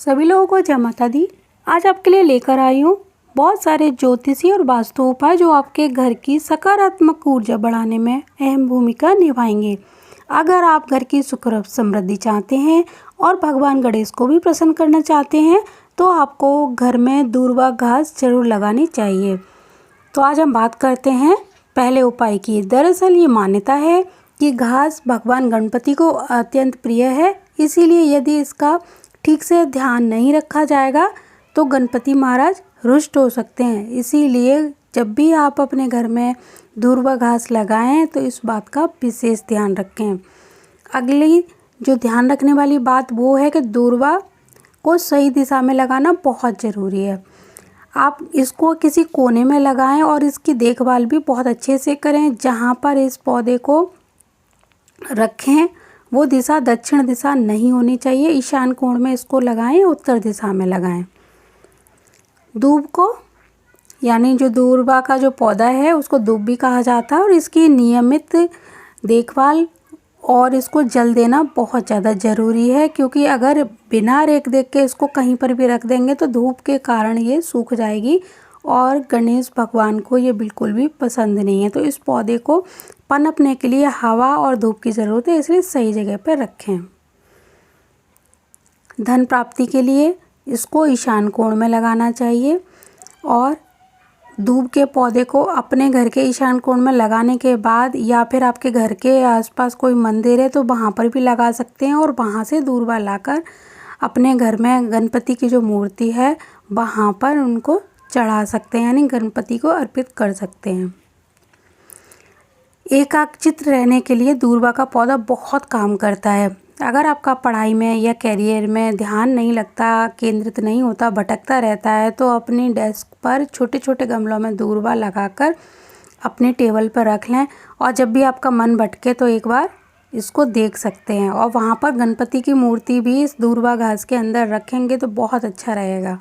सभी लोगों को जय माता दी। आज आपके लिए लेकर आई हूँ बहुत सारे ज्योतिषी और वास्तु उपाय जो आपके घर की सकारात्मक ऊर्जा बढ़ाने में अहम भूमिका निभाएंगे। अगर आप घर की सुख और समृद्धि चाहते हैं और भगवान गणेश को भी प्रसन्न करना चाहते हैं तो आपको घर में दूर्वा घास जरूर लगानी चाहिए। तो आज हम बात करते हैं पहले उपाय की। दरअसल ये मान्यता है कि घास भगवान गणपति को अत्यंत प्रिय है, इसीलिए यदि इसका ठीक से ध्यान नहीं रखा जाएगा तो गणपति महाराज रुष्ट हो सकते हैं। इसीलिए जब भी आप अपने घर में दूर्वा घास लगाएं तो इस बात का विशेष ध्यान रखें। अगली जो ध्यान रखने वाली बात वो है कि दूर्वा को सही दिशा में लगाना बहुत ज़रूरी है। आप इसको किसी कोने में लगाएं और इसकी देखभाल भी बहुत अच्छे से करें। जहां पर इस पौधे को रखें वो दिशा दक्षिण दिशा नहीं होनी चाहिए। ईशान कोण में इसको लगाएं, उत्तर दिशा में लगाएं। दूब को यानी जो दूर्वा का जो पौधा है उसको दूब भी कहा जाता है और इसकी नियमित देखभाल और इसको जल देना बहुत ज़्यादा ज़रूरी है, क्योंकि अगर बिना रेख देख के इसको कहीं पर भी रख देंगे तो धूप के कारण ये सूख जाएगी और गणेश भगवान को ये बिल्कुल भी पसंद नहीं है। तो इस पौधे को पनपने के लिए हवा और धूप की ज़रूरत है, इसलिए सही जगह पर रखें। धन प्राप्ति के लिए इसको ईशान कोण में लगाना चाहिए और दूब के पौधे को अपने घर के ईशान कोण में लगाने के बाद या फिर आपके घर के आसपास कोई मंदिर है तो वहाँ पर भी लगा सकते हैं और वहाँ से दूर्वा लाकर अपने घर में गणपति की जो मूर्ति है वहाँ पर उनको चढ़ा सकते हैं, यानी गणपति को अर्पित कर सकते हैं। एकाग्रचित्त रहने के लिए दूर्वा का पौधा बहुत काम करता है। अगर आपका पढ़ाई में या करियर में ध्यान नहीं लगता, केंद्रित नहीं होता, भटकता रहता है तो अपनी डेस्क पर छोटे छोटे गमलों में दूर्वा लगाकर अपने टेबल पर रख लें और जब भी आपका मन भटके तो एक बार इसको देख सकते हैं। और वहाँ पर गणपति की मूर्ति भी इस दूर्वा घास के अंदर रखेंगे तो बहुत अच्छा रहेगा।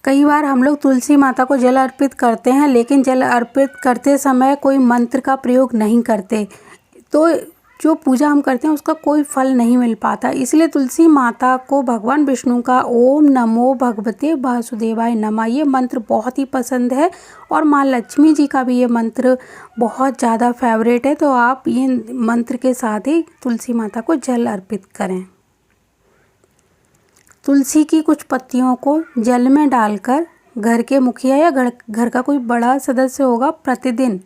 कई बार हम लोग तुलसी माता को जल अर्पित करते हैं, लेकिन जल अर्पित करते समय कोई मंत्र का प्रयोग नहीं करते तो जो पूजा हम करते हैं उसका कोई फल नहीं मिल पाता। इसलिए तुलसी माता को भगवान विष्णु का ओम नमो भगवते वासुदेवाय नमः ये मंत्र बहुत ही पसंद है और माँ लक्ष्मी जी का भी ये मंत्र बहुत ज़्यादा फेवरेट है। तो आप ये मंत्र के साथ ही तुलसी माता को जल अर्पित करें। तुलसी की कुछ पत्तियों को जल में डालकर घर के मुखिया या घर का कोई बड़ा सदस्य होगा प्रतिदिन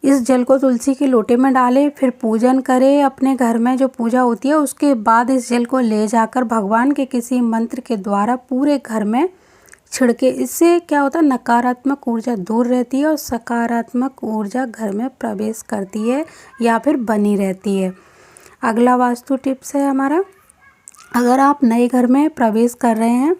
इस जल को तुलसी के लोटे में डालें, फिर पूजन करें। अपने घर में जो पूजा होती है उसके बाद इस जल को ले जाकर भगवान के किसी मंत्र के द्वारा पूरे घर में छिड़के। इससे क्या होता है, नकारात्मक ऊर्जा दूर रहती है और सकारात्मक ऊर्जा घर में प्रवेश करती है या फिर बनी रहती है। अगला वास्तु टिप्स है हमारा, अगर आप नए घर में प्रवेश कर रहे हैं,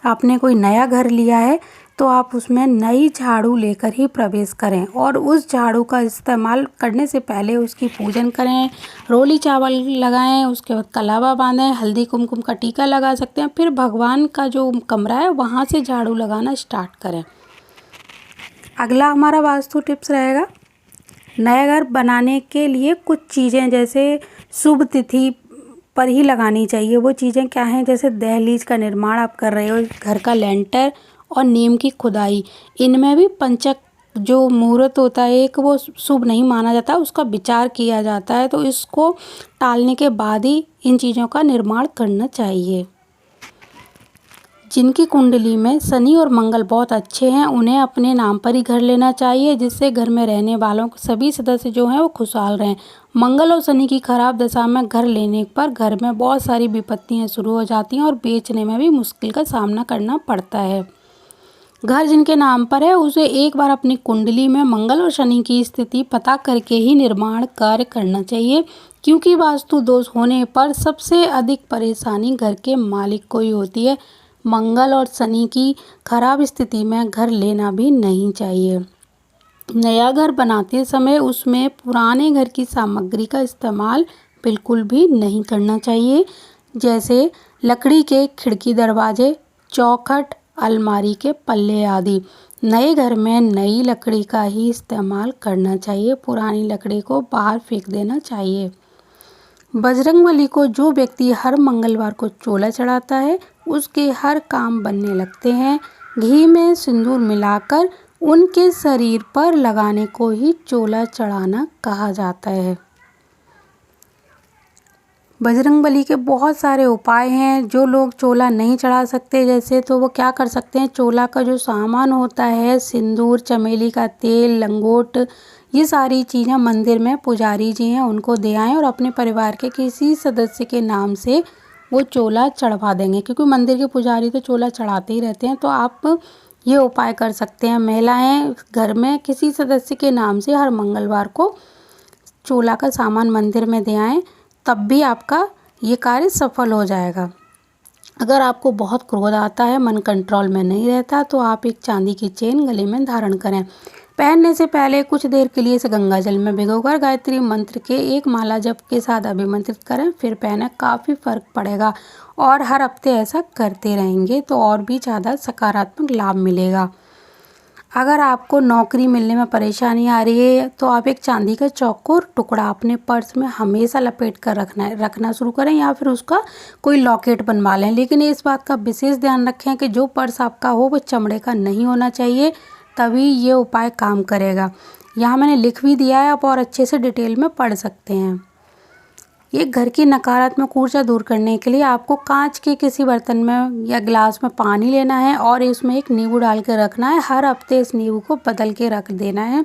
आपने कोई नया घर लिया है तो आप उसमें नई झाड़ू लेकर ही प्रवेश करें और उस झाड़ू का इस्तेमाल करने से पहले उसकी पूजन करें, रोली चावल लगाएं, उसके बाद कलावा बांधें, हल्दी कुमकुम का टीका लगा सकते हैं, फिर भगवान का जो कमरा है वहाँ से झाड़ू लगाना स्टार्ट करें। अगला हमारा वास्तु टिप्स रहेगा, नया घर बनाने के लिए कुछ चीज़ें जैसे शुभ तिथि पर ही लगानी चाहिए। वो चीज़ें क्या हैं, जैसे दहलीज का निर्माण आप कर रहे हो, घर का लेंटर और नीम की खुदाई, इनमें भी पंचक जो मुहूर्त होता है एक वो शुभ नहीं माना जाता, उसका विचार किया जाता है। तो इसको टालने के बाद ही इन चीज़ों का निर्माण करना चाहिए। जिनकी कुंडली में शनि और मंगल बहुत अच्छे हैं उन्हें अपने नाम पर ही घर लेना चाहिए, जिससे घर में रहने वालों सभी सदस्य जो हैं वो खुशहाल रहें। मंगल और शनि की खराब दशा में घर लेने पर घर में बहुत सारी विपत्तियां शुरू हो जाती हैं और बेचने में भी मुश्किल का सामना करना पड़ता है। घर जिनके नाम पर है उसे एक बार अपनी कुंडली में मंगल और शनि की स्थिति पता करके ही निर्माण कार्य करना चाहिए, क्योंकि वास्तु दोष होने पर सबसे अधिक परेशानी घर के मालिक को ही होती है। मंगल और शनि की खराब स्थिति में घर लेना भी नहीं चाहिए। नया घर बनाते समय उसमें पुराने घर की सामग्री का इस्तेमाल बिल्कुल भी नहीं करना चाहिए, जैसे लकड़ी के खिड़की दरवाजे, चौखट, अलमारी के पल्ले आदि। नए घर में नई लकड़ी का ही इस्तेमाल करना चाहिए, पुरानी लकड़ी को बाहर फेंक देना चाहिए। बजरंगबली को जो व्यक्ति हर मंगलवार को चोला चढ़ाता है उसके हर काम बनने लगते हैं। घी में सिंदूर मिलाकर उनके शरीर पर लगाने को ही चोला चढ़ाना कहा जाता है। बजरंगबली के बहुत सारे उपाय हैं। जो लोग चोला नहीं चढ़ा सकते जैसे, तो वो क्या कर सकते हैं, चोला का जो सामान होता है, सिंदूर, चमेली का तेल, लंगोट, ये सारी चीज़ें मंदिर में पुजारी जी हैं उनको दे आएँ और अपने परिवार के किसी सदस्य के नाम से वो चोला चढ़वा देंगे, क्योंकि मंदिर के पुजारी तो चोला चढ़ाते ही रहते हैं। तो आप ये उपाय कर सकते हैं। महिलाएं घर में किसी सदस्य के नाम से हर मंगलवार को चोला का सामान मंदिर में दे आएँ, तब भी आपका ये कार्य सफल हो जाएगा। अगर आपको बहुत क्रोध आता है, मन कंट्रोल में नहीं रहता, तो आप एक चांदी की चेन गले में धारण करें। पहनने से पहले कुछ देर के लिए इसे गंगा जल में भिगोकर गायत्री मंत्र के एक माला जप के साथ अभिमंत्रित करें, फिर पहने। काफ़ी फर्क पड़ेगा और हर हफ्ते ऐसा करते रहेंगे तो और भी ज़्यादा सकारात्मक लाभ मिलेगा। अगर आपको नौकरी मिलने में परेशानी आ रही है तो आप एक चांदी का चौकोर टुकड़ा अपने पर्स में हमेशा लपेट कर रखना शुरू करें, या फिर उसका कोई लॉकेट बनवा लें। लेकिन इस बात का विशेष ध्यान रखें कि जो पर्स आपका हो वो चमड़े का नहीं होना चाहिए, तभी ये उपाय काम करेगा। यहाँ मैंने लिख भी दिया है, आप और अच्छे से डिटेल में पढ़ सकते हैं। ये घर की नकारात्मक ऊर्जा दूर करने के लिए आपको कांच के किसी बर्तन में या गिलास में पानी लेना है और इसमें एक नींबू डाल के रखना है। हर हफ्ते इस नींबू को बदल के रख देना है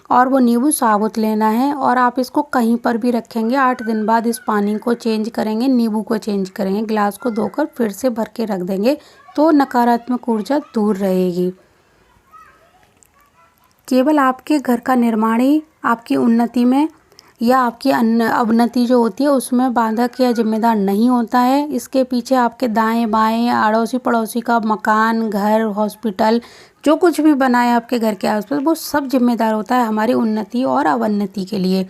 और वो नींबू साबुत लेना है और आप इसको कहीं पर भी रखेंगे। 8 दिन बाद इस पानी को चेंज करेंगे, नींबू को चेंज करेंगे, गिलास को धोकर फिर से भर के रख देंगे, तो नकारात्मक ऊर्जा दूर रहेगी। केवल आपके घर का निर्माण ही आपकी उन्नति में या आपकी अवनति जो होती है उसमें बाधक या जिम्मेदार नहीं होता है। इसके पीछे आपके दाएं बाएं, अड़ोसी पड़ोसी का मकान, घर, हॉस्पिटल, जो कुछ भी बना है आपके घर के आसपास, वो सब जिम्मेदार होता है हमारी उन्नति और अवनति के लिए।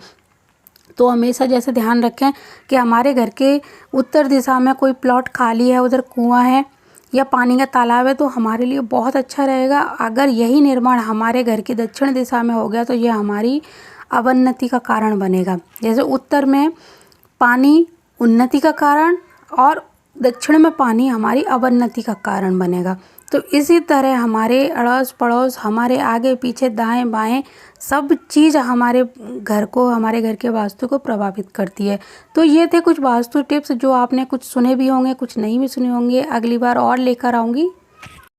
तो हमेशा जैसे ध्यान रखें कि हमारे घर के उत्तर दिशा में कोई प्लॉट खाली है, उधर कुआं है या पानी का तालाब है, तो हमारे लिए बहुत अच्छा रहेगा। अगर यही निर्माण हमारे घर की दक्षिण दिशा में हो गया तो ये हमारी अवनति का कारण बनेगा। जैसे उत्तर में पानी उन्नति का कारण और दक्षिण में पानी हमारी अवनति का कारण बनेगा। तो इसी तरह हमारे अड़ोस पड़ोस, हमारे आगे पीछे, दाएं बाएं, सब चीज़ हमारे घर को, हमारे घर के वास्तु को प्रभावित करती है। तो ये थे कुछ वास्तु टिप्स जो आपने कुछ सुने भी होंगे, कुछ नहीं भी सुने होंगे। अगली बार और लेकर आऊँगी।